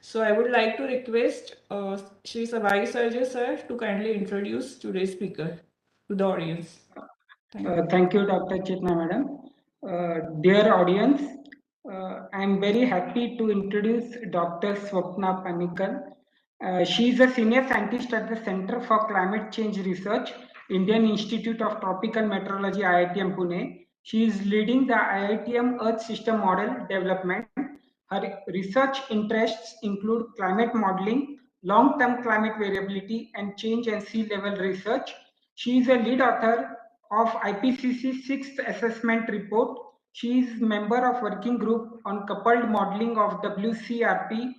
So I would like to request Shri Savai Sarja sir to kindly introduce today's speaker to the audience. Thank you. Thank you, Dr. Chitna Madam. Dear audience, I am very happy to introduce Dr. Swapna Panickal. She is a senior scientist at the Center for Climate Change Research, Indian Institute of Tropical Meteorology, IITM Pune. She is leading the IITM Earth System Model development. Her research interests include climate modeling, long-term climate variability, and change and sea level research. She is a lead author of IPCC 6th Assessment Report. She is member of working group on coupled modeling of WCRP,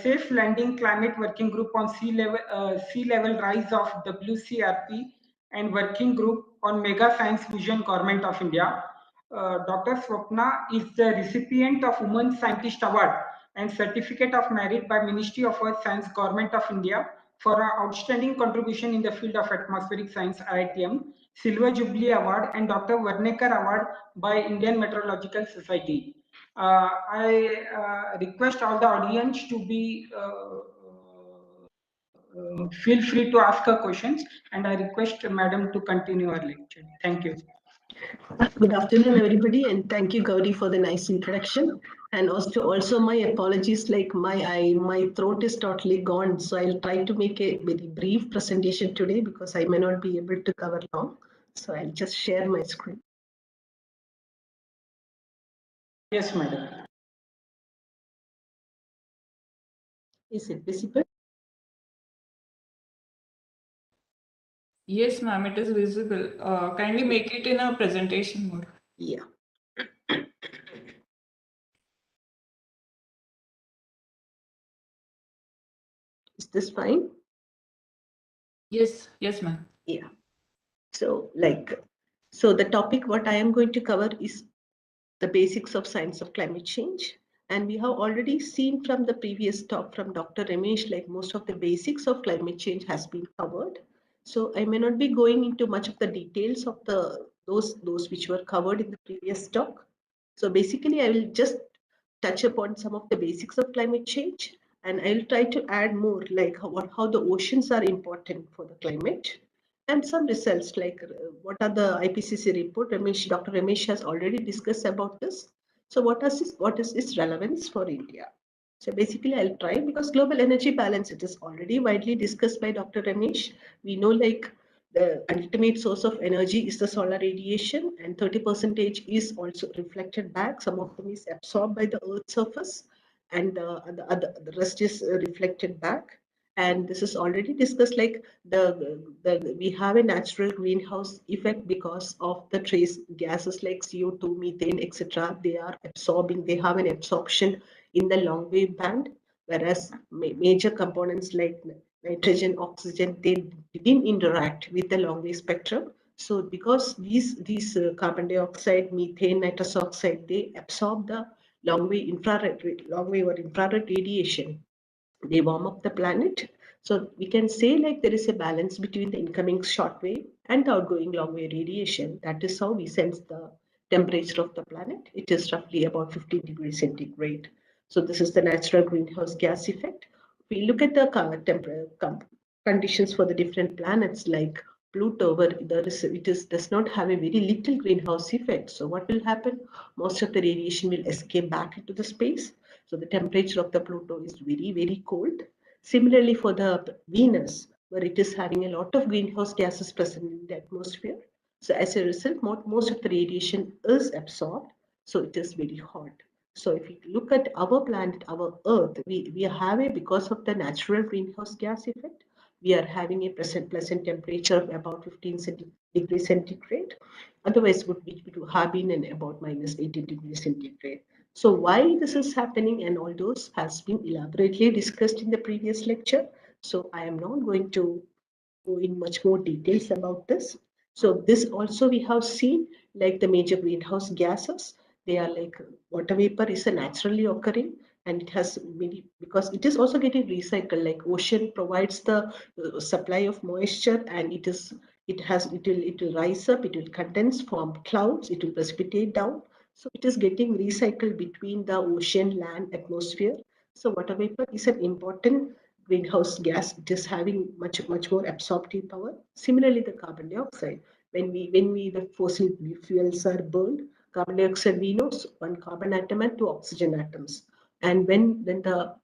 Safe Landing Climate Working Group on sea level rise of WCRP, and working group on Mega Science Vision Government of India. Dr. Swapna is the recipient of Women Scientist Award and Certificate of Merit by Ministry of Earth Science Government of India for her outstanding contribution in the field of atmospheric science, IITM, Silver Jubilee Award, and Dr. Varnekar Award by Indian Meteorological Society. I request all the audience to be feel free to ask her questions, and I request Madam to continue her lecture. Thank you. Good afternoon, everybody, and thank you, Gauri, for the nice introduction. And also my apologies, like my throat is totally gone, so I'll try to make a very brief presentation today because I may not be able to cover long. So I'll just share my screen. Yes, Madam. Is it visible? Yes, ma'am, it is visible. Kindly make it in a presentation mode. Yeah. Is this fine? Yes, yes, ma'am. Yeah. So the topic what I am going to cover is the basics of science of climate change. And we have already seen from the previous talk from Dr. Ramesh, like most of the basics of climate change has been covered. So I may not be going into much of the details of those which were covered in the previous talk. So basically, I will just touch upon some of the basics of climate change, and I will try to add more like how the oceans are important for the climate, and some results like what are the IPCC report. Dr. Ramesh has already discussed about this. So what is its relevance for India? So basically, I'll try because global energy balance, it is already widely discussed by Dr. Ramesh. We know like the ultimate source of energy is the solar radiation, and 30% is also reflected back. Some of them is absorbed by the Earth's surface, and the rest is reflected back. And this is already discussed like we have a natural greenhouse effect because of the trace gases like CO2, methane, etc. They are absorbing, they have an absorption in the long wave band, whereas major components like nitrogen, oxygen, they didn't interact with the long wave spectrum. So because these carbon dioxide, methane, nitrous oxide, they absorb the long wave or infrared radiation. They warm up the planet. So we can say like there is a balance between the incoming short wave and the outgoing long wave radiation. That is how we sense the temperature of the planet. It is roughly about 15 degrees centigrade. So this is the natural greenhouse gas effect. We look at the conditions for the different planets like Pluto, where does not have a very little greenhouse effect. So what will happen? Most of the radiation will escape back into the space. So the temperature of the Pluto is very, very cold. Similarly, for the Venus, where it is having a lot of greenhouse gases present in the atmosphere. So as a result, most of the radiation is absorbed. So it is very hot. So if you look at our planet, our Earth, we have because of the natural greenhouse gas effect, we are having a pleasant temperature of about 15 degrees centigrade. Otherwise, it would have been in about minus 18 degrees centigrade. So why this is happening and all those has been elaborately discussed in the previous lecture. So I am not going to go in much more details about this. So this also we have seen like the major greenhouse gases. They are like water vapor is a naturally occurring, and it has many because it is also getting recycled. Like ocean provides the supply of moisture, and it will rise up, it will condense, form clouds, it will precipitate down. So it is getting recycled between the ocean, land, atmosphere. So water vapor is an important greenhouse gas. It is having much more absorptive power. Similarly, the carbon dioxide. When the fossil fuels are burned, carbon dioxide, we know one carbon atom and two oxygen atoms. And when the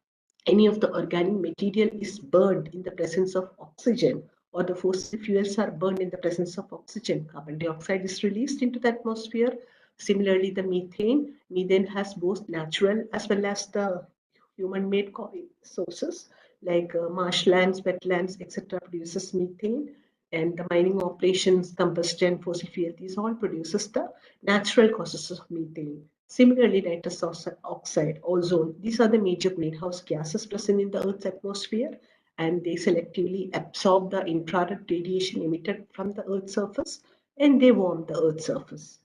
any of the organic material is burned in the presence of oxygen, or the fossil fuels are burned in the presence of oxygen, carbon dioxide is released into the atmosphere. Similarly, the methane has both natural as well as the human-made sources like marshlands, wetlands, etc. produces methane, and the mining operations, combustion, fossil fuel, these all produces the natural causes of methane. Similarly, nitrous oxide, ozone, these are the major greenhouse gases present in the Earth's atmosphere, and they selectively absorb the infrared radiation emitted from the Earth's surface, and they warm the Earth's surface.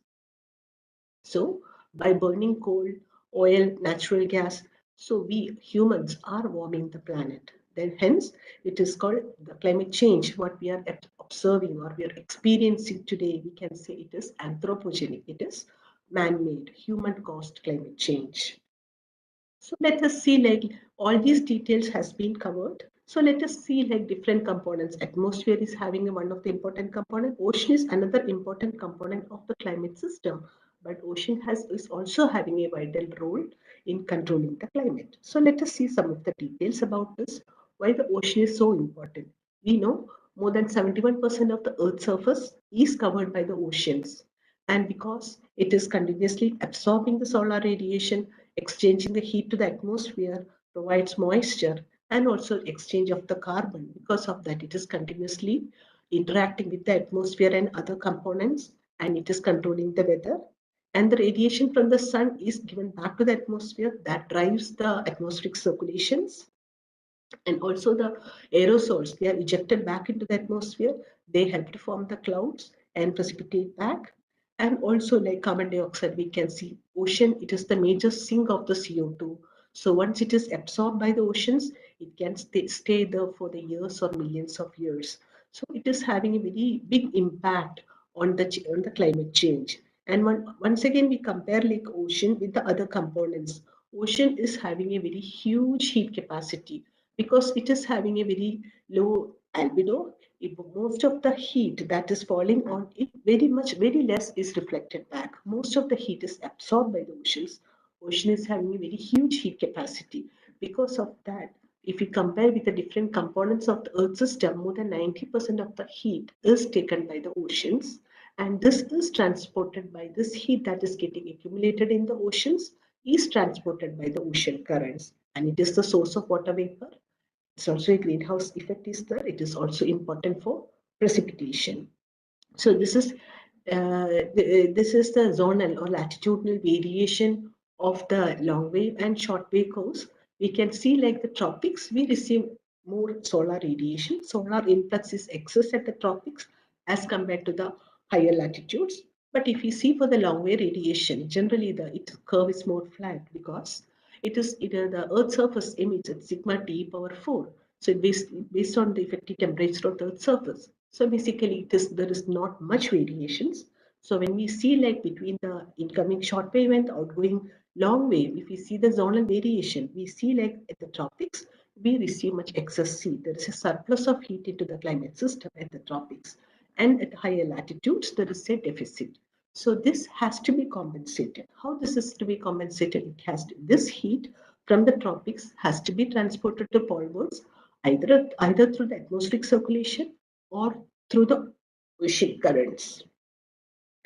So by burning coal, oil, natural gas, so we humans are warming the planet. Then hence it is called the climate change. What we are observing or we are experiencing today, we can say it is anthropogenic. It is man-made, human-caused climate change. So let us see like all these details has been covered. So let us see like different components. Atmosphere is having one of the important component. Ocean is another important component of the climate system. But ocean is also having a vital role in controlling the climate. So let us see some of the details about this. Why the ocean is so important. We know more than 71% of the Earth's surface is covered by the oceans. And because it is continuously absorbing the solar radiation, exchanging the heat to the atmosphere, provides moisture, and also exchange of the carbon. Because of that, it is continuously interacting with the atmosphere and other components, and it is controlling the weather. And the radiation from the sun is given back to the atmosphere that drives the atmospheric circulations, and also the aerosols, they are ejected back into the atmosphere. They help to form the clouds and precipitate back. And also like carbon dioxide, we can see ocean, it is the major sink of the CO2. So once it is absorbed by the oceans, it can stay there for the years or millions of years. So it is having a very big impact on the climate change. And once again, we compare like ocean with the other components. Ocean is having a very huge heat capacity because it is having a very low albedo. Most of the heat that is falling on it, very less is reflected back. Most of the heat is absorbed by the oceans. Ocean is having a very huge heat capacity. Because of that, if we compare with the different components of the Earth system, more than 90% of the heat is taken by the oceans. And this is transported by this heat that is getting accumulated in the oceans is transported by the ocean currents. And it is the source of water vapor. It's also a greenhouse effect is there. It is also important for precipitation. So this is the zonal or latitudinal variation of the long wave and short wave curves. We can see like the tropics, we receive more solar radiation. Solar influx is excess at the tropics as compared to the higher latitudes. But if you see for the long wave radiation, generally the curve is more flat because the Earth's surface emits at sigma T power 4. So based on the effective temperature of the Earth's surface. So basically there is not much variations. So when we see like between the incoming short wave and outgoing long wave, if we see the zonal variation, we see like at the tropics, we receive much excess heat. There is a surplus of heat into the climate system at the tropics. And at higher latitudes, there is a deficit. So this has to be compensated. How this is to be compensated? This heat from the tropics has to be transported to polewards, either through the atmospheric circulation or through the ocean currents.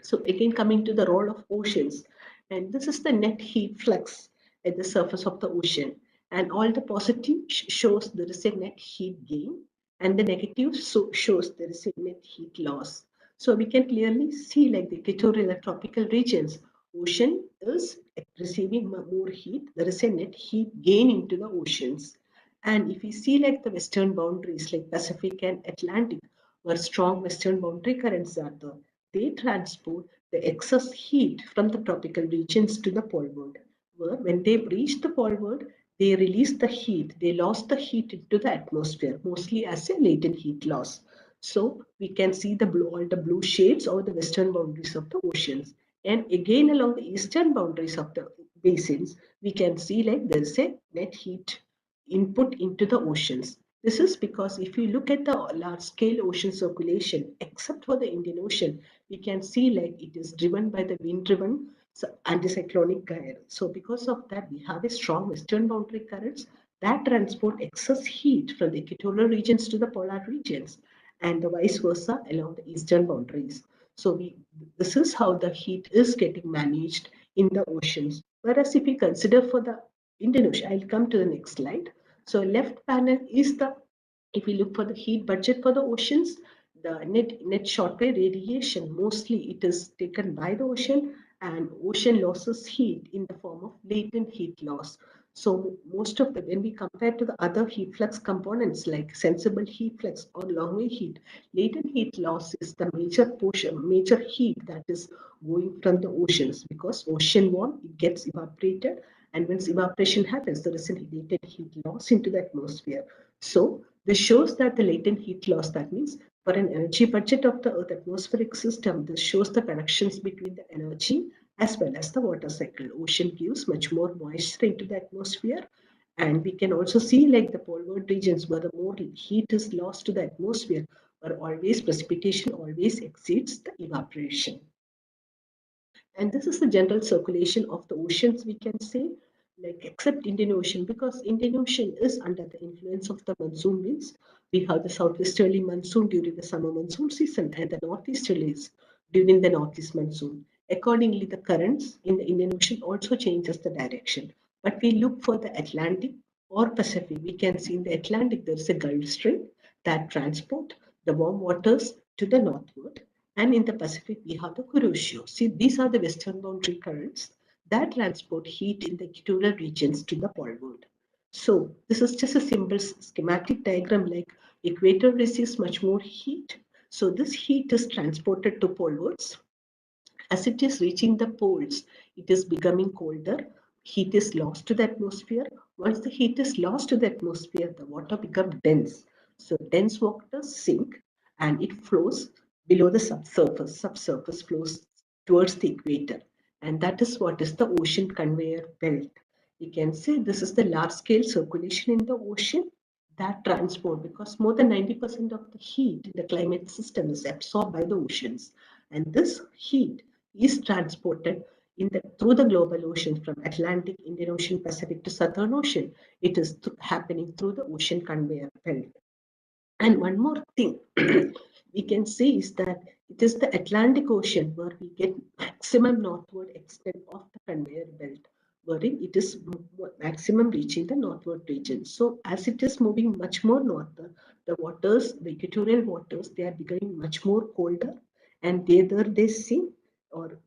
So again, coming to the role of oceans, and this is the net heat flux at the surface of the ocean. And all the positive shows there is a net heat gain, and the negative shows there is a net heat loss. So we can clearly see like the equatorial and tropical regions, ocean is receiving more heat. There is a net heat gain into the oceans. And if we see like the western boundaries like Pacific and Atlantic, where strong western boundary currents are there, they transport the excess heat from the tropical regions to the poleward, where when they reach the poleward, they release the heat. They lost the heat into the atmosphere, mostly as a latent heat loss. So we can see all the blue shades over the western boundaries of the oceans. And again, along the eastern boundaries of the basins, we can see like there's a net heat input into the oceans. This is because if you look at the large scale ocean circulation, except for the Indian Ocean, we can see like it is driven by the wind driven anticyclonic gyre. So because of that, we have a strong western boundary currents that transport excess heat from the equatorial regions to the polar regions and the vice versa along the eastern boundaries. So this is how the heat is getting managed in the oceans. Whereas if we consider for the Indian Ocean, I'll come to the next slide. So left panel is the, if we look for the heat budget for the oceans, the net shortwave radiation, mostly it is taken by the ocean, and ocean losses heat in the form of latent heat loss. So most of the, when we compare to the other heat flux components like sensible heat flux or long wave heat, latent heat loss is the major portion, major heat that is going from the oceans, because ocean warm, it gets evaporated, and once evaporation happens, there is a latent heat loss into the atmosphere. So this shows that the latent heat loss, that means for an energy budget of the Earth atmospheric system, this shows the connections between the energy as well as the water cycle. Ocean gives much more moisture into the atmosphere, and we can also see like the poleward regions where the more heat is lost to the atmosphere, where always precipitation always exceeds the evaporation. And this is the general circulation of the oceans, we can say, like except Indian Ocean, because Indian Ocean is under the influence of the monsoon winds. We have the southwesterly monsoon during the summer monsoon season and the northeasterlies during the northeast monsoon. Accordingly, the currents in the Indian Ocean also changes the direction. But we look for the Atlantic or Pacific. We can see in the Atlantic there is a Gulf Stream that transport the warm waters to the northward, and in the Pacific, we have the Kuroshio. See, these are the western boundary currents that transport heat in the equatorial regions to the poleward. So this is just a simple schematic diagram, like equator receives much more heat. So this heat is transported to polewards. As it is reaching the poles, it is becoming colder. Heat is lost to the atmosphere. Once the heat is lost to the atmosphere, the water becomes dense. So dense water sink and it flows below the subsurface. Subsurface flows towards the equator. And that is what is the ocean conveyor belt. We can say this is the large scale circulation in the ocean that transport, because more than 90% of the heat in the climate system is absorbed by the oceans. And this heat is transported through the global ocean from Atlantic, Indian Ocean, Pacific to Southern Ocean. It is happening through the ocean conveyor belt. And one more thing we can say is that it is the Atlantic Ocean where we get maximum northward extent of the conveyor belt, wherein it is maximum reaching the northward region. So as it is moving much more north, the waters, the equatorial waters, they are becoming much more colder, and they sink, or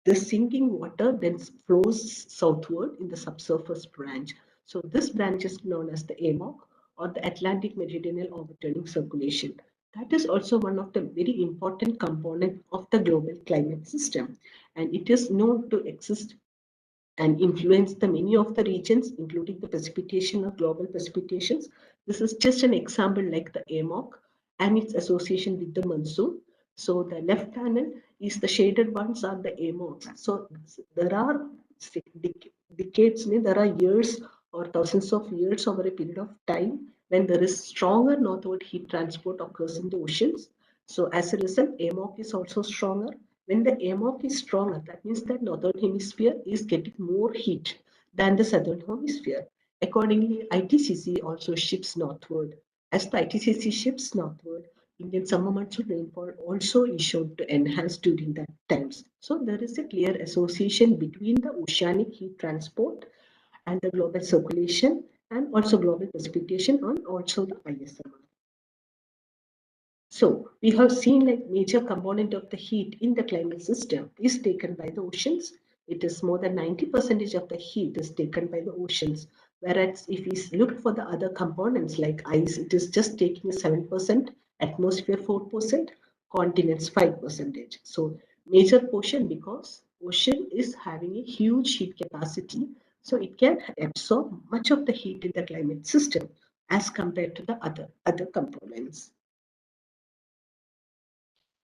the sinking water then flows southward in the subsurface branch. So this branch is known as the AMOC, or the Atlantic Meridional Overturning Circulation. That is also one of the very important component of the global climate system, and it is known to exist and influence the many of the regions, including the precipitation of global precipitations. This is just an example like the AMOC and its association with the monsoon. So the left panel is the shaded ones are the AMOCs. So there are decades, there are years or thousands of years over a period of time when there is stronger northward heat transport occurs in the oceans. So as a result, AMOC is also stronger. When the AMOC is stronger, that means that northern hemisphere is getting more heat than the southern hemisphere. Accordingly, ITCC also shifts northward. As the ITCC shifts northward, Indian summer monsoon rainfall also is shown to enhance during that times. So there is a clear association between the oceanic heat transport and the global circulation, and also global precipitation, and also the ISM. So we have seen like major component of the heat in the climate system is taken by the oceans. It is more than 90% of the heat is taken by the oceans. Whereas if we look for the other components like ice, it is just taking 7%, atmosphere 4%, continents 5%. So major portion, because ocean is having a huge heat capacity, so it can absorb much of the heat in the climate system as compared to the other components.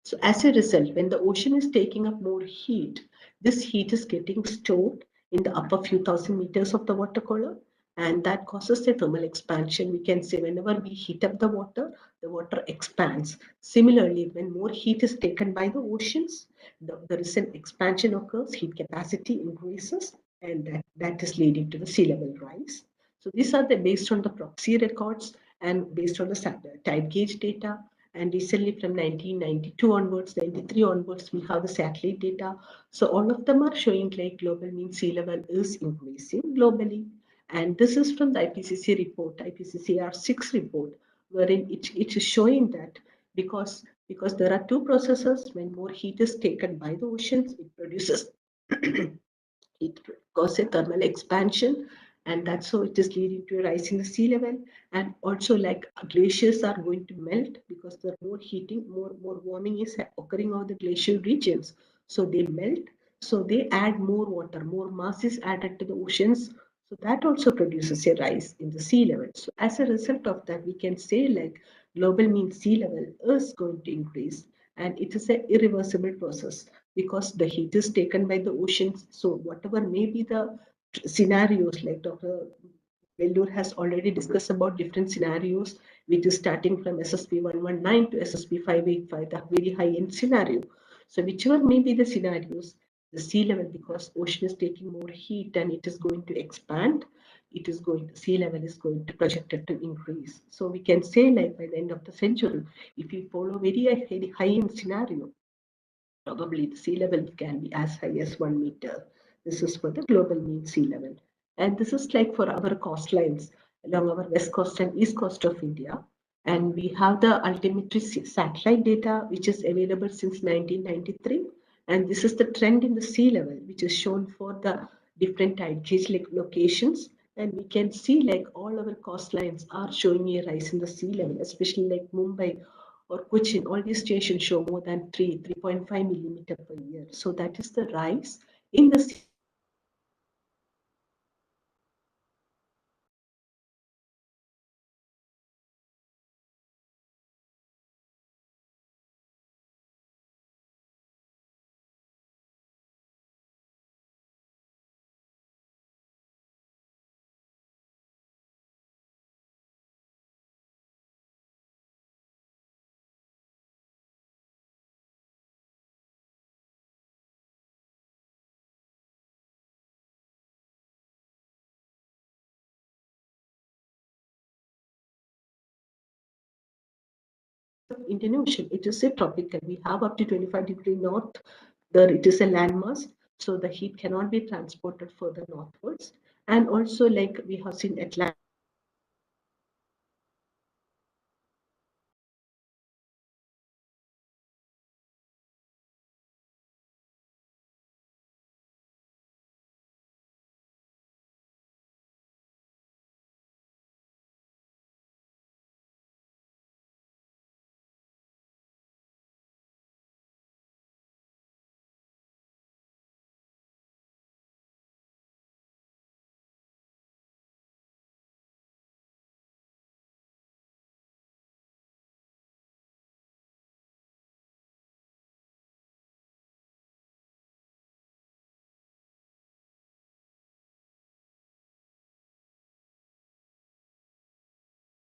So as a result, when the ocean is taking up more heat, this heat is getting stored in the upper few thousand meters of the water column, and that causes the thermal expansion. We can say whenever we heat up the water expands. Similarly, when more heat is taken by the oceans, there is an expansion occurs, heat capacity increases, and that is leading to the sea level rise. So these are based on the proxy records and based on the tide gauge data. And recently from 1992 onwards, 93 onwards, we have the satellite data. So all of them are showing like global mean sea level is increasing globally. And this is from the IPCC report, IPCCR6 report, wherein it is showing that because there are two processes. When more heat is taken by the oceans, it produces it causes thermal expansion, and that's how it is leading to a rise in the sea level. And also like glaciers are going to melt because there are more heating, more warming is occurring on the glacial regions, so they melt, so they add more water, more mass is added to the oceans, so that also produces a rise in the sea level. So as a result of that, we can say like global mean sea level is going to increase, and it is an irreversible process because the heat is taken by the oceans. So whatever may be the scenarios, like Dr. Vellore has already discussed about different scenarios, which is starting from SSP 119 to SSP 585, the very high end scenario. So whichever may be the scenarios, the sea level, because ocean is taking more heat and it is going to expand, sea level is going to projected to increase. So we can say like by the end of the century, if we follow very high end scenario, probably the sea level can be as high as 1 meter. This is for the global mean sea level. And this is like for our coastlines along our west coast and east coast of India. And we have the altimetry satellite data, which is available since 1993. And this is the trend in the sea level, which is shown for the different tide gauge locations. And we can see like all our coastlines are showing a rise in the sea level, especially like Mumbai or Cochin. All these stations show more than 3.5 millimeter per year. So that is the rise in the sea of Indian Ocean. It is a tropical. We have up to 25-degree north. There it is a landmass, so the heat cannot be transported further northwards. And also, like we have seen Atlantic.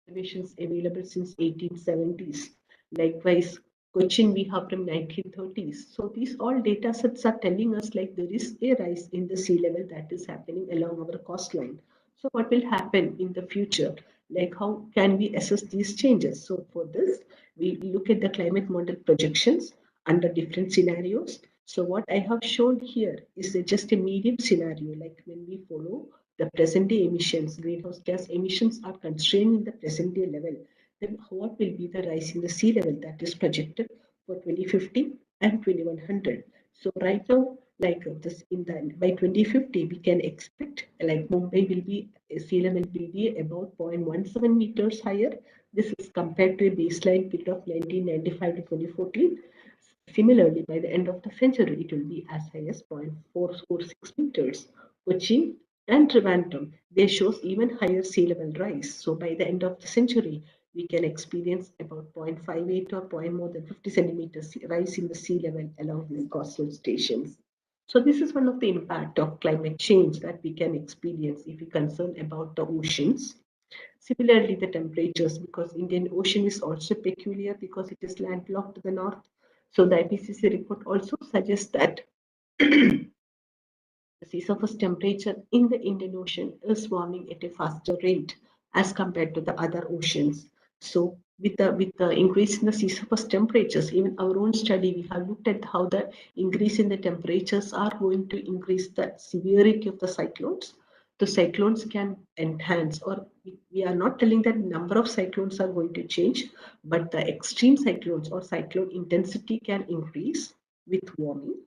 Observations available since 1870s. Likewise, Cochin we have from 1930s. So these all data sets are telling us like there is a rise in the sea level that is happening along our coastline. So what will happen in the future? Like how can we assess these changes? So for this, we look at the climate model projections under different scenarios. So what I have shown here is just a medium scenario, like when we follow the present day emissions, greenhouse gas emissions are constrained in the present day level, then what will be the rise in the sea level that is projected for 2050 and 2100? So right now, like this in the by 2050, we can expect like Mumbai will be sea level will be about 0.17 meters higher. This is compared to a baseline period of 1995 to 2014. Similarly, by the end of the century, it will be as high as 0.446 meters. Cochin and Trivandrum, they shows even higher sea level rise. So by the end of the century, we can experience about 0.58 or point more than 50 centimeters rise in the sea level along the coastal stations. So this is one of the impact of climate change that we can experience if we concern about the oceans. Similarly, the temperatures, because Indian Ocean is also peculiar because it is landlocked to the north. So the IPCC report also suggests that the sea surface temperature in the Indian Ocean is warming at a faster rate as compared to the other oceans. So with the increase in the sea surface temperatures, even our own study, we have looked at how the increase in the temperatures are going to increase the severity of the cyclones. The cyclones can enhance, or we are not telling that number of cyclones are going to change, but the extreme cyclones or cyclone intensity can increase with warming.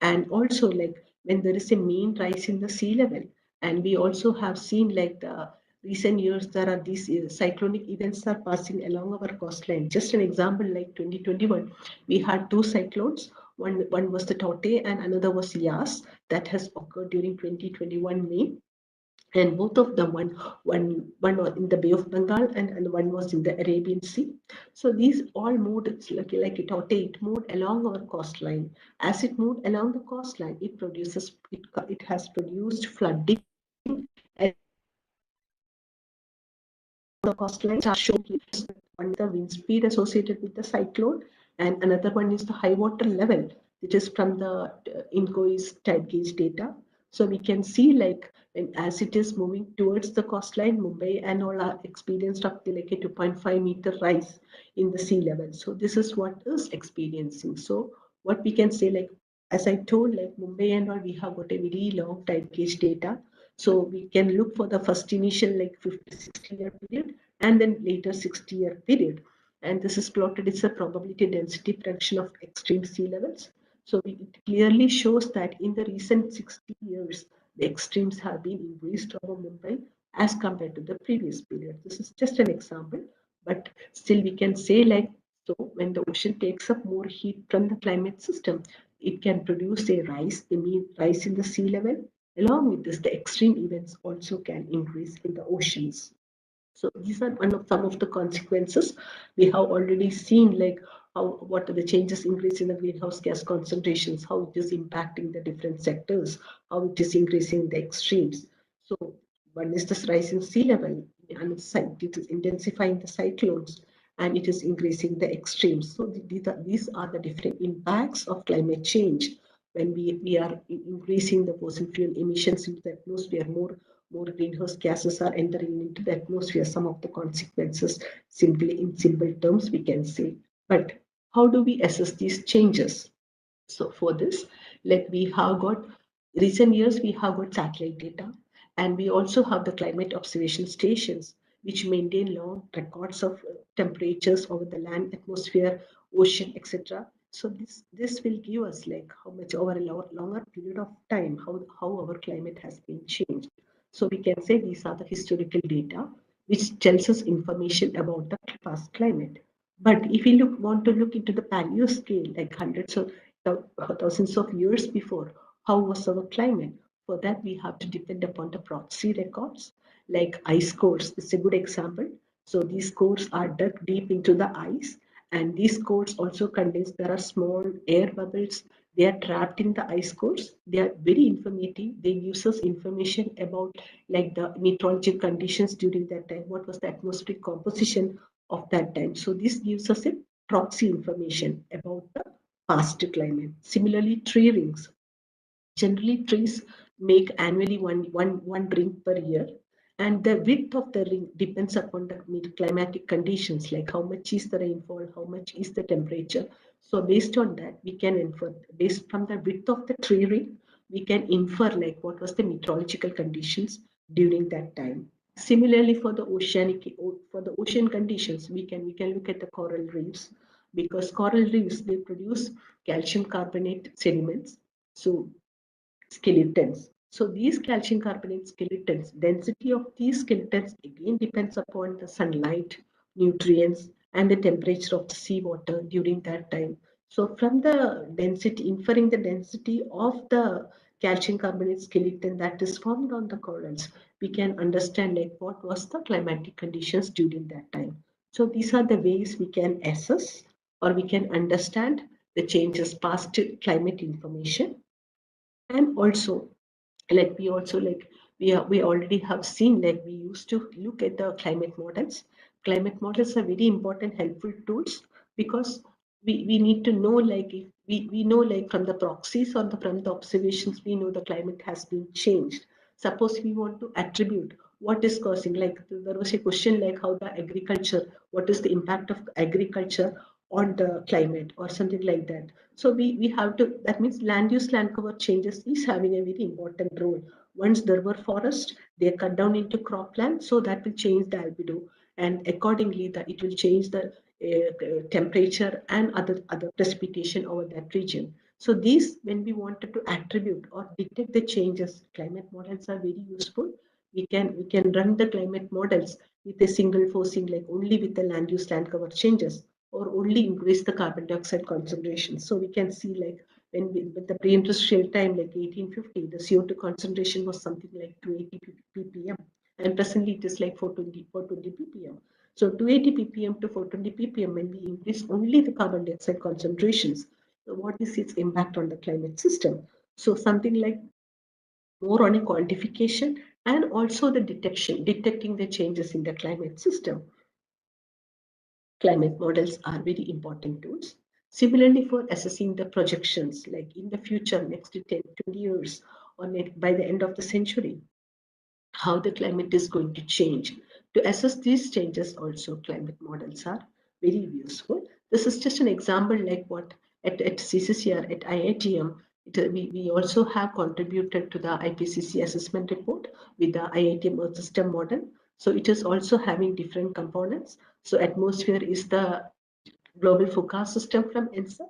And also, like, when there is a mean rise in the sea level, and we also have seen, like, the recent years there are these cyclonic events are passing along our coastline. Just an example, like 2021 we had two cyclones. One was the Tote and another was Yas, that has occurred during 2021 May, and both of them, one was in the Bay of Bengal, and one was in the Arabian Sea. So these all moved, it's like it moved along our coastline. As it moved along the coastline, it has produced flooding, and the coastlines are shown here. One is the wind speed associated with the cyclone, and another one is the high water level, which is from the INCOI's tide gauge data. So we can see, like, as it is moving towards the coastline, Mumbai and all are experienced up to like a 2.5-meter rise in the sea level. So this is what is experiencing. So what we can say, like, as I told, like Mumbai and all, we have got a very long tide gauge data. So we can look for the first initial like 50, 60-year period, and then later 60-year period. And this is plotted, it's a probability density prediction of extreme sea levels. So it clearly shows that in the recent 60 years, the extremes have been increased over Mumbai as compared to the previous period. This is just an example, but still we can say, like, so when the ocean takes up more heat from the climate system, it can produce a mean rise in the sea level. Along with this, the extreme events also can increase in the oceans. So these are some of the consequences. We have already seen, like, how what are the changes increase in the greenhouse gas concentrations, how it is impacting the different sectors, how it is increasing the extremes. So one is this rise in sea level, and it is intensifying the cyclones, and it is increasing the extremes. So these are the different impacts of climate change. When we are increasing the fossil fuel emissions into the atmosphere, more greenhouse gases are entering into the atmosphere. Some of the consequences, simply in simple terms, we can say. But how do we assess these changes? So for this, like, we have got recent years, we have got satellite data, and we also have the climate observation stations, which maintain long records of temperatures over the land, atmosphere, ocean, etc. So this will give us, like, how much over a longer period of time, how our climate has been changed. So we can say these are the historical data which tells us information about the past climate. But if we want to look into the paleo scale, like hundreds of thousands of years before, how was our climate? For that, we have to depend upon the proxy records, like ice cores. It's a good example. So these cores are dug deep into the ice, and these cores also contains, there are small air bubbles. They are trapped in the ice cores. They are very informative. They gives us information about, like, the meteorological conditions during that time. What was the atmospheric composition of that time? So this gives us a proxy information about the past climate. Similarly, tree rings. Generally, trees make annually one ring per year, and the width of the ring depends upon the climatic conditions, like how much is the rainfall, how much is the temperature. So based on that, we can infer, based from the width of the tree ring, we can infer, like, what was the meteorological conditions during that time. Similarly, for the ocean conditions, we can look at the coral reefs, because coral reefs, they produce calcium carbonate sediments. So skeletons. So these calcium carbonate skeletons, density of these skeletons again depends upon the sunlight, nutrients, and the temperature of the seawater during that time. So from the density, inferring the density of the calcium carbonate skeleton that is formed on the corals, we can understand like what was the climatic conditions during that time. So these are the ways we can assess or we can understand the changes past climate information. And also like we also like we already have seen like we used to look at the climate models are very important helpful tools because we need to know like if we know like from the proxies or from the observations we know the climate has been changed. Suppose we want to attribute what is causing, like there was a question like how the agriculture, what is the impact of agriculture on the climate or something like that. So we have to, that means land use land cover changes is having a very important role. Once there were forests, they cut down into cropland, so that will change the albedo, and accordingly it will change the temperature and other precipitation over that region. So these, when we wanted to attribute or detect the changes, climate models are very useful. We can run the climate models with a single forcing, like only with the land use land cover changes, or only increase the carbon dioxide concentration. So we can see like with the pre-industrial time, like 1850, the CO2 concentration was something like 280 ppm, and presently it is like 420 ppm. So 280 ppm to 420 ppm, when we increase only the carbon dioxide concentrations, so what is its impact on the climate system? So something like more on a quantification and also the detecting the changes in the climate system. Climate models are very important tools. Similarly, for assessing the projections, like in the future, next 10, 20 years, or by the end of the century, how the climate is going to change. To assess these changes, also climate models are very useful. This is just an example like what at CCCR, at IITM, we also have contributed to the IPCC assessment report with the IITM Earth System model. So it is also having different components. So atmosphere is the global forecast system from ENSA,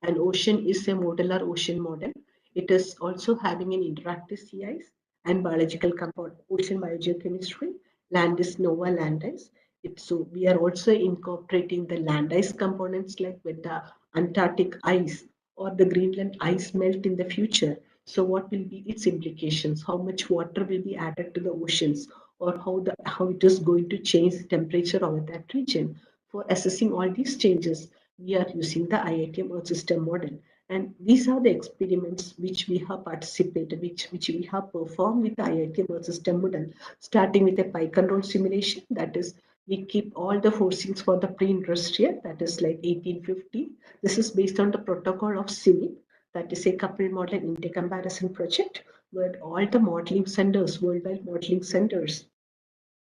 and ocean is a modular ocean model. It is also having an interactive CIs and biological component, ocean biogeochemistry. Land is NOAA land ice. So we are also incorporating the land ice components like with the Antarctic ice or the Greenland ice melt in the future. So what will be its implications? How much water will be added to the oceans, or how it is going to change the temperature over that region? For assessing all these changes, we are using the IITM Earth System model. And these are the experiments which we have participated, which we have performed with the IITM Earth System model, starting with a pi control simulation. That is, we keep all the forcings for the pre-industrial, that is like 1850. This is based on the protocol of CIMIP, that is a coupled model intercomparison project, where all the modeling centers, worldwide modeling centers,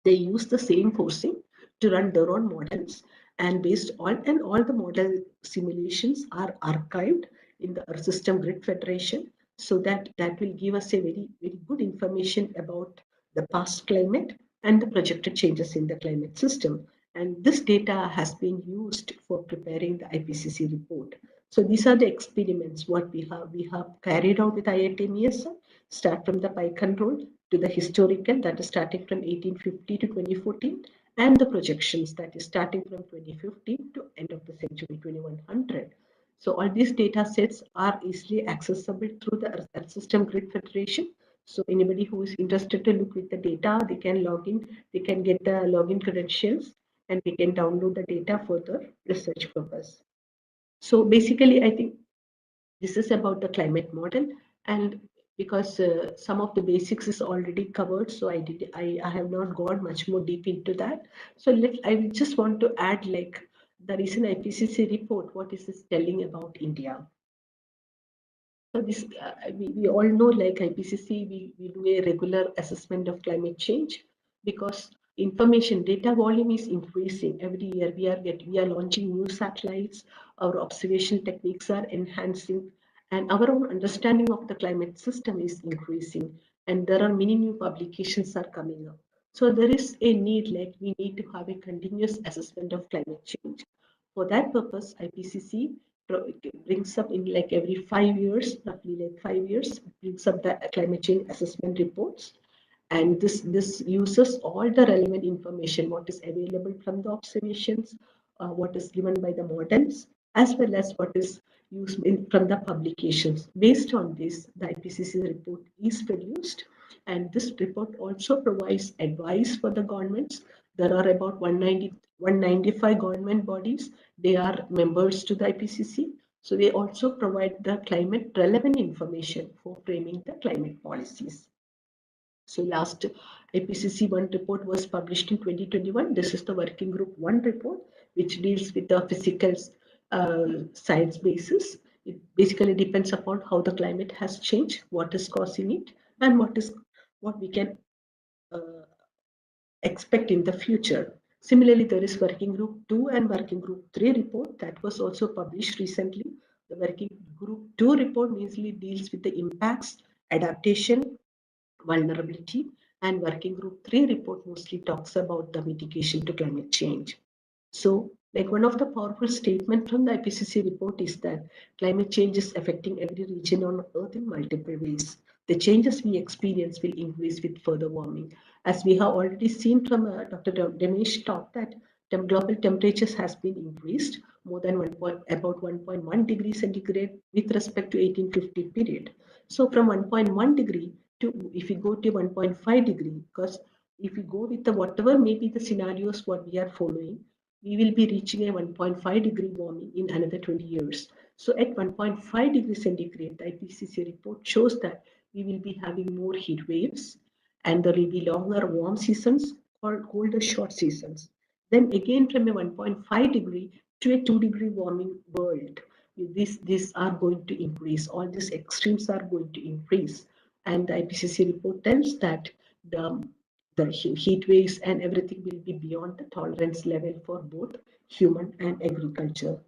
they use the same forcing to run their own models, and based on and all the model simulations are archived in the Earth System Grid Federation, so that will give us a very good information about the past climate and the projected changes in the climate system. And this data has been used for preparing the IPCC report. So these are the experiments what we have carried out with IITM ESR, start from the pi control to the historical, that is starting from 1850 to 2014, and the projections, that is starting from 2015 to end of the century 2100. So all these data sets are easily accessible through the Earth System Grid Federation. So anybody who is interested to look with the data, they can log in, they can get the login credentials, and we can download the data for the research purpose. So basically, I think this is about the climate model, and because some of the basics is already covered, so I have not gone much more deep into that. So I just want to add like the recent IPCC report, what is this telling about India. So this we all know like IPCC, we do a regular assessment of climate change because information data volume is increasing every year. We are launching new satellites. Our observation techniques are enhancing, and our own understanding of the climate system is increasing. And there are many new publications are coming up. So there is a need, like we need to have a continuous assessment of climate change. For that purpose, IPCC brings up in like every 5 years, roughly like 5 years, brings up the climate change assessment reports. And this uses all the relevant information, what is available from the observations, what is given by the models, as well as what is used from the publications. Based on this, the IPCC report is produced, And this report also provides advice for the governments. There are about 195 government bodies. They are members to the IPCC. So they also provide the climate relevant information for framing the climate policies. So last IPCC 1 report was published in 2021. This is the Working Group 1 report, which deals with the physical science basis. It basically depends upon how the climate has changed, what is causing it, and what we can uh, expect in the future. Similarly, there is Working Group 2 and Working Group 3 report that was also published recently. The Working Group 2 report mainly deals with the impacts, adaptation, vulnerability, and Working Group 3 report mostly talks about the mitigation to climate change. So, like one of the powerful statements from the IPCC report is that climate change is affecting every region on Earth in multiple ways. The changes we experience will increase with further warming. As we have already seen from Dr. Ramesh talk that global temperatures has been increased more than about 1.1 degrees centigrade with respect to 1850 period. So from 1.1 degree to if we go to 1.5 degree, because if we go with the whatever maybe the scenarios what we are following, we will be reaching a 1.5 degree warming in another 20 years. So at 1.5 degrees centigrade, the IPCC report shows that we will be having more heat waves and there will be longer warm seasons or colder short seasons. Then again from a 1.5 degree to a 2 degree warming world, these are going to increase. All these extremes are going to increase. And the IPCC report tells that the heat waves and everything will be beyond the tolerance level for both human and agriculture.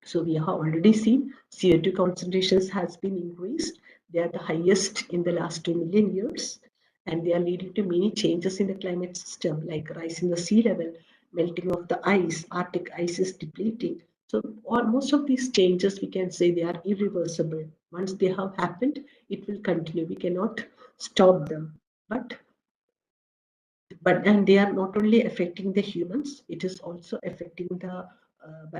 So we have already seen CO2 concentrations has been increased. They are the highest in the last 2 million years, and they are leading to many changes in the climate system, like rise in the sea level, melting of the ice, Arctic ice is depleting. So most of these changes, we can say they are irreversible. Once they have happened, it will continue. We cannot stop them. But and they are not only affecting the humans, it is also affecting the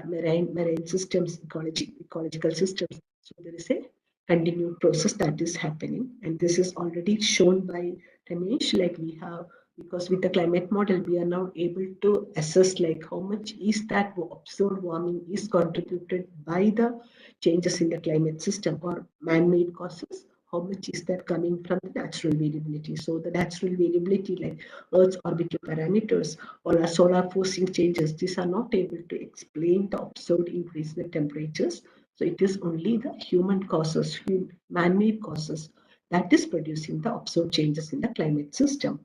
marine systems, ecological systems. So there is a continued process that is happening, and this is already shown by Ramesh. Like we have, because with the climate model we are now able to assess like how much is that observed warming is contributed by the changes in the climate system or man-made causes, how much is that coming from the natural variability. So the natural variability like Earth's orbital parameters or our solar forcing changes, these are not able to explain the observed increase in the temperatures. So it is only the human causes, man-made causes that is producing the observed changes in the climate system.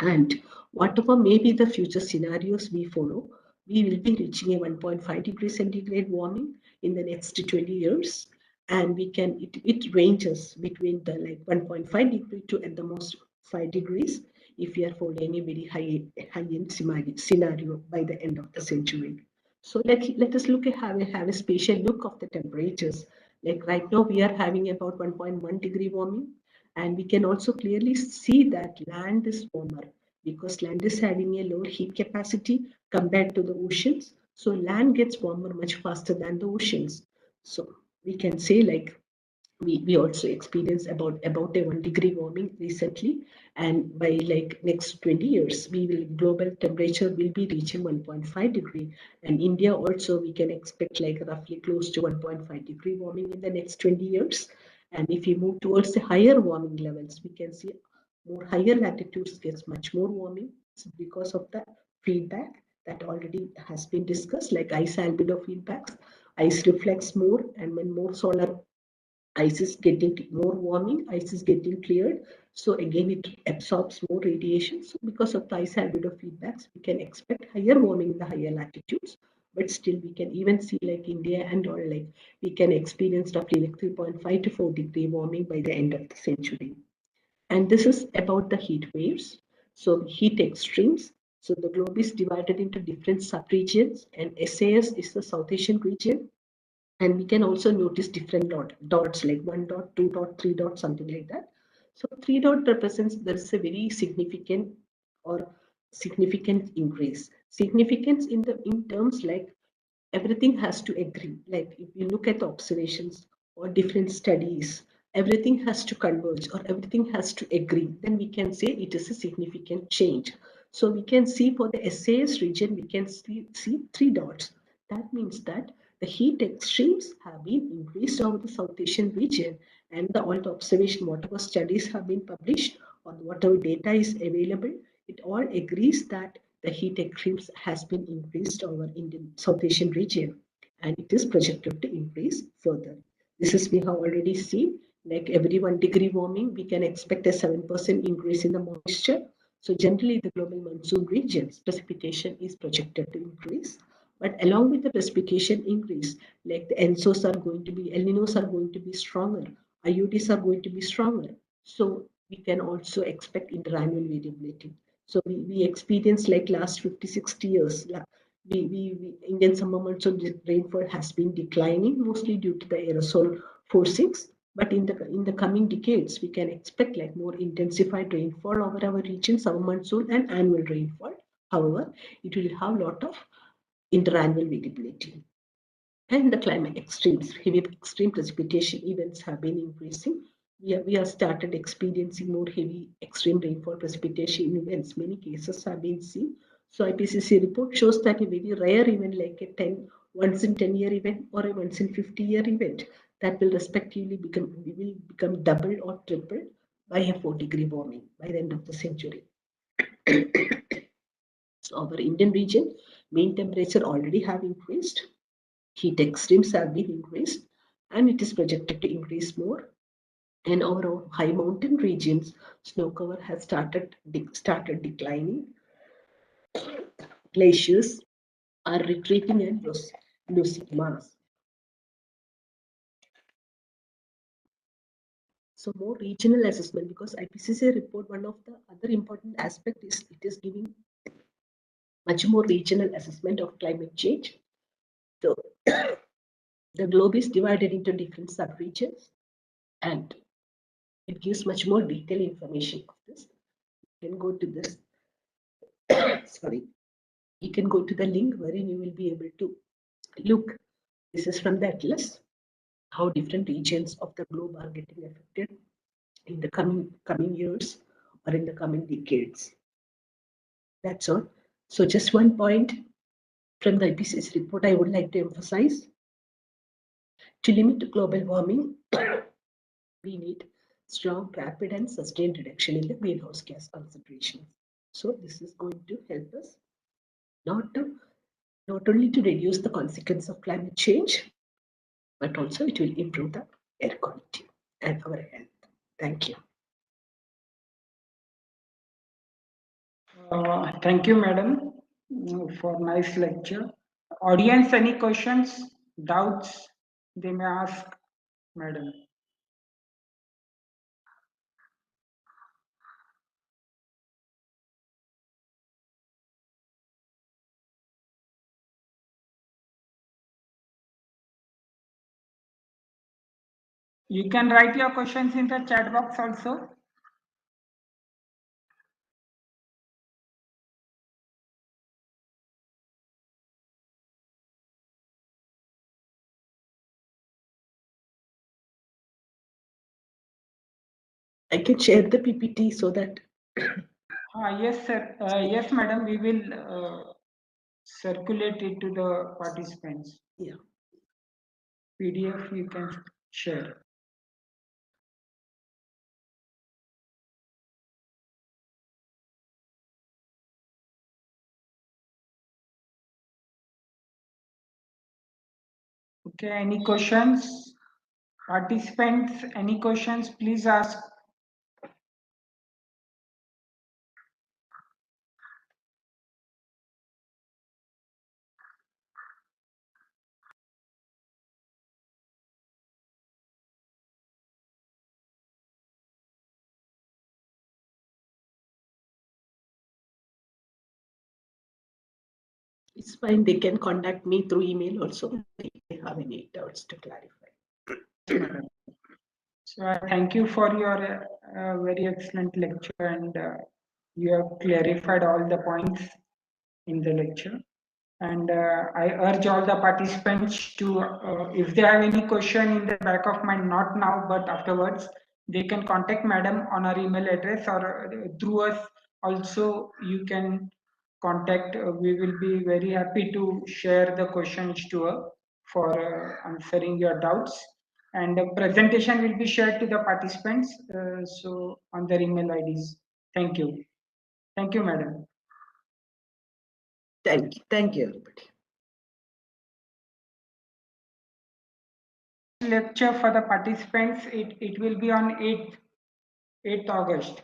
And whatever may be the future scenarios we follow, we will be reaching a 1.5 degrees centigrade warming in the next 20 years. And it ranges between the like 1.5 degree to at the most 5 degrees if we are following a very high-end scenario by the end of the century. So let us have a spatial look of the temperatures. Like right now we are having about 1.1 degree warming, and we can also clearly see that land is warmer because land is having a lower heat capacity compared to the oceans. So land gets warmer much faster than the oceans. So we can say like we also experienced about a 1 degree warming recently, and by like next 20 years global temperature will be reaching 1.5 degree, and India also we can expect like roughly close to 1.5 degree warming in the next 20 years. And if we move towards the higher warming levels, we can see more higher latitudes gets much more warming. It's because of the feedback that already has been discussed, like ice albedo feedbacks. Ice reflects more, and when more solar ice is getting more warming, ice is getting cleared. So again, it absorbs more radiation. So because of the ice albedo feedbacks, we can expect higher warming in the higher latitudes. But still, we can even see like India and all like we can experience roughly like 3.5 to 4 degree warming by the end of the century. And this is about the heat waves. So heat extremes. So the globe is divided into different subregions, and SAS is the South Asian region, and we can also notice different dots like 1 dot, 2 dot, 3 dot, something like that. So 3 dot represents there is a very significant or significant increase. Significance in terms like everything has to agree. Like if you look at the observations or different studies, everything has to converge or everything has to agree, then we can say it is a significant change. So we can see for the SAS region, we can see three dots. That means that the heat extremes have been increased over the South Asian region, and all the observation, whatever studies have been published or whatever data is available, it all agrees that the heat extremes has been increased over Indian South Asian region, and it is projected to increase further. This is we have already seen, like every 1 degree warming, we can expect a 7% increase in the moisture. So generally, the global monsoon regions precipitation is projected to increase. But along with the precipitation increase, like the ENSOs are going to be, El Ninos are going to be stronger, IOTs are going to be stronger. So we can also expect interannual variability. So we experience like last 50, 60 years, Indian summer monsoon rainfall has been declining mostly due to the aerosol forcings. But in the coming decades, we can expect like more intensified rainfall over our region, summer monsoon and annual rainfall. However, it will have a lot of interannual variability. And the climate extremes, heavy extreme precipitation events have been increasing. We have started experiencing more heavy extreme rainfall precipitation events. Many cases have been seen. So IPCC report shows that a very rare event like a once in 10-year event or a once in 50-year event that will respectively become double or triple by a 4-degree warming by the end of the century. So our Indian region, mean temperature already have increased. Heat extremes have been increased, and it is projected to increase more. In our high mountain regions, snow cover has started declining. Glaciers are retreating and losing mass. So more regional assessment, because IPCC report, one of the other important aspect is it is giving much more regional assessment of climate change. So the globe is divided into different sub-regions, and it gives much more detailed information of this. You can go to this, sorry, you can go to the link wherein you will be able to look. This is from the atlas, how different regions of the globe are getting affected in the coming years or in the coming decades. That's all. So just one point from the IPCC report I would like to emphasize. To limit global warming, we need strong, rapid, and sustained reduction in the greenhouse gas concentrations. So this is going to help us not only to reduce the consequence of climate change, but also it will improve the air quality and our health. Thank you. Thank you, madam, for nice lecture. Audience, any questions, doubts they may ask, madam? You can write your questions in the chat box also. I can share the PPT so that. Yes, sir. Yes, madam. We will circulate it to the participants. Yeah. PDF you can share. Okay, any questions? Participants, any questions, please ask. It's fine. They can contact me through email also if they have any doubts to clarify. So thank you for your very excellent lecture, and you have clarified all the points in the lecture. And I urge all the participants to, if they have any question in the back of mind, not now, but afterwards, they can contact madam on our email address, or through us also you can contact. We will be very happy to share the questions to her for answering your doubts. And the presentation will be shared to the participants, so on their email IDs. Thank you. Thank you, madam. Thank you. Thank you, everybody. Lecture for the participants, it will be on 8th August.